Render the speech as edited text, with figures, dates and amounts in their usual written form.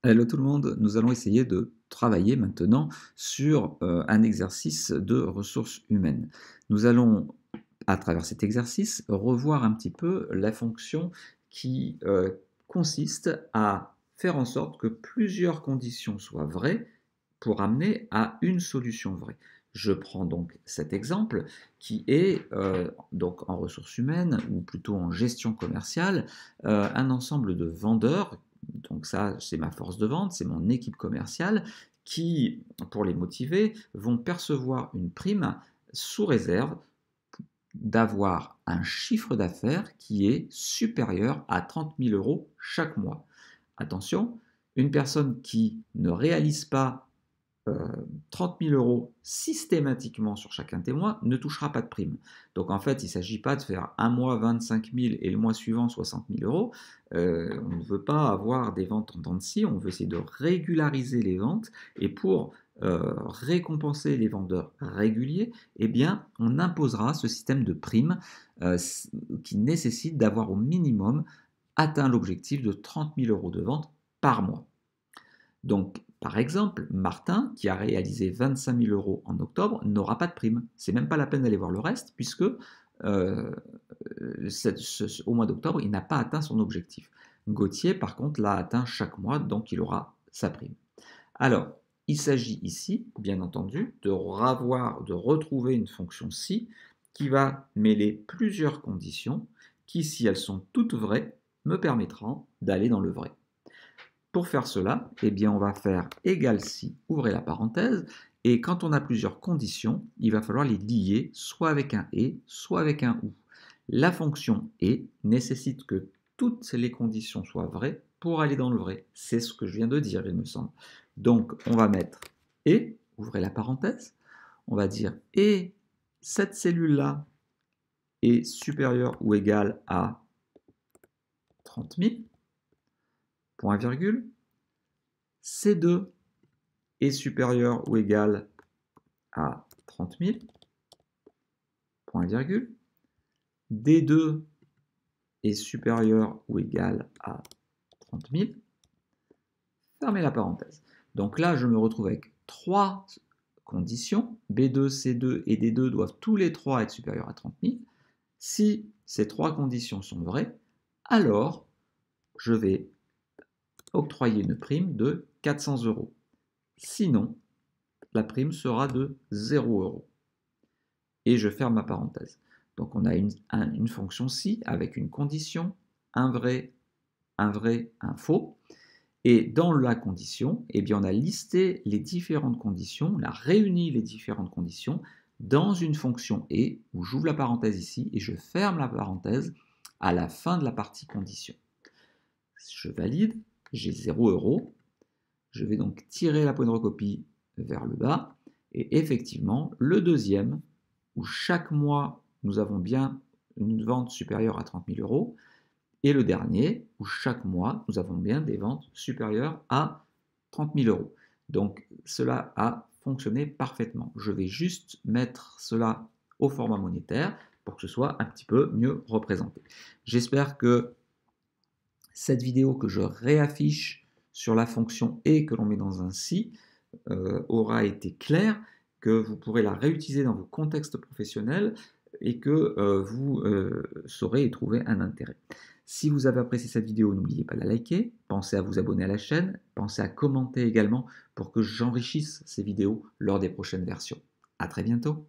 Hello tout le monde, nous allons essayer de travailler maintenant sur un exercice de ressources humaines. Nous allons, à travers cet exercice, revoir un petit peu la fonction qui consiste à faire en sorte que plusieurs conditions soient vraies pour amener à une solution vraie. Je prends donc cet exemple qui est donc en ressources humaines ou plutôt en gestion commerciale, un ensemble de vendeurs. Donc ça, c'est ma force de vente, c'est mon équipe commerciale qui, pour les motiver, vont percevoir une prime sous réserve d'avoir un chiffre d'affaires qui est supérieur à 30 000 euros chaque mois. Attention, une personne qui ne réalise pas 30 000 euros systématiquement sur chacun des mois ne touchera pas de prime. Donc en fait, il ne s'agit pas de faire un mois 25 000 et le mois suivant 60 000 euros. On ne veut pas avoir des ventes en dents de scie, on veut essayer de régulariser les ventes. Et pour récompenser les vendeurs réguliers, eh bien, on imposera ce système de prime qui nécessite d'avoir au minimum atteint l'objectif de 30 000 euros de vente par mois. Donc, par exemple, Martin, qui a réalisé 25 000 euros en octobre, n'aura pas de prime. C'est même pas la peine d'aller voir le reste, puisque au mois d'octobre, il n'a pas atteint son objectif. Gauthier, par contre, l'a atteint chaque mois, donc il aura sa prime. Alors, il s'agit ici, bien entendu, de retrouver une fonction si qui va mêler plusieurs conditions qui, si elles sont toutes vraies, me permettront d'aller dans le vrai. Pour faire cela, eh bien, on va faire égal si, ouvrez la parenthèse, et quand on a plusieurs conditions, il va falloir les lier soit avec un et, soit avec un ou. La fonction et nécessite que toutes les conditions soient vraies pour aller dans le vrai. C'est ce que je viens de dire, il me semble. Donc, on va mettre et, ouvrez la parenthèse, on va dire et cette cellule-là est supérieure ou égale à 30 000, point virgule, C2 est supérieur ou égal à 30 000, point virgule, D2 est supérieur ou égal à 30 000, fermez la parenthèse. Donc là, je me retrouve avec trois conditions, B2, C2 et D2 doivent tous les trois être supérieurs à 30 000. Si ces trois conditions sont vraies, alors je vais octroyer une prime de 400 euros. Sinon, la prime sera de 0 euros. Et je ferme ma parenthèse. Donc on a une fonction si avec une condition, un vrai, un faux. Et dans la condition, eh bien on a listé les différentes conditions, on a réuni les différentes conditions dans une fonction et, où j'ouvre la parenthèse ici et je ferme la parenthèse à la fin de la partie condition. Je valide, j'ai 0 euros. Je vais donc tirer la poignée de recopie vers le bas. Et effectivement, le deuxième, où chaque mois, nous avons bien une vente supérieure à 30 000 euros, et le dernier, où chaque mois, nous avons bien des ventes supérieures à 30 000 euros. Donc, cela a fonctionné parfaitement. Je vais juste mettre cela au format monétaire pour que ce soit un petit peu mieux représenté. J'espère que cette vidéo que je réaffiche sur la fonction et que l'on met dans un si aura été claire, que vous pourrez la réutiliser dans vos contextes professionnels et que vous saurez y trouver un intérêt. Si vous avez apprécié cette vidéo, n'oubliez pas de la liker, pensez à vous abonner à la chaîne, pensez à commenter également pour que j'enrichisse ces vidéos lors des prochaines versions. À très bientôt.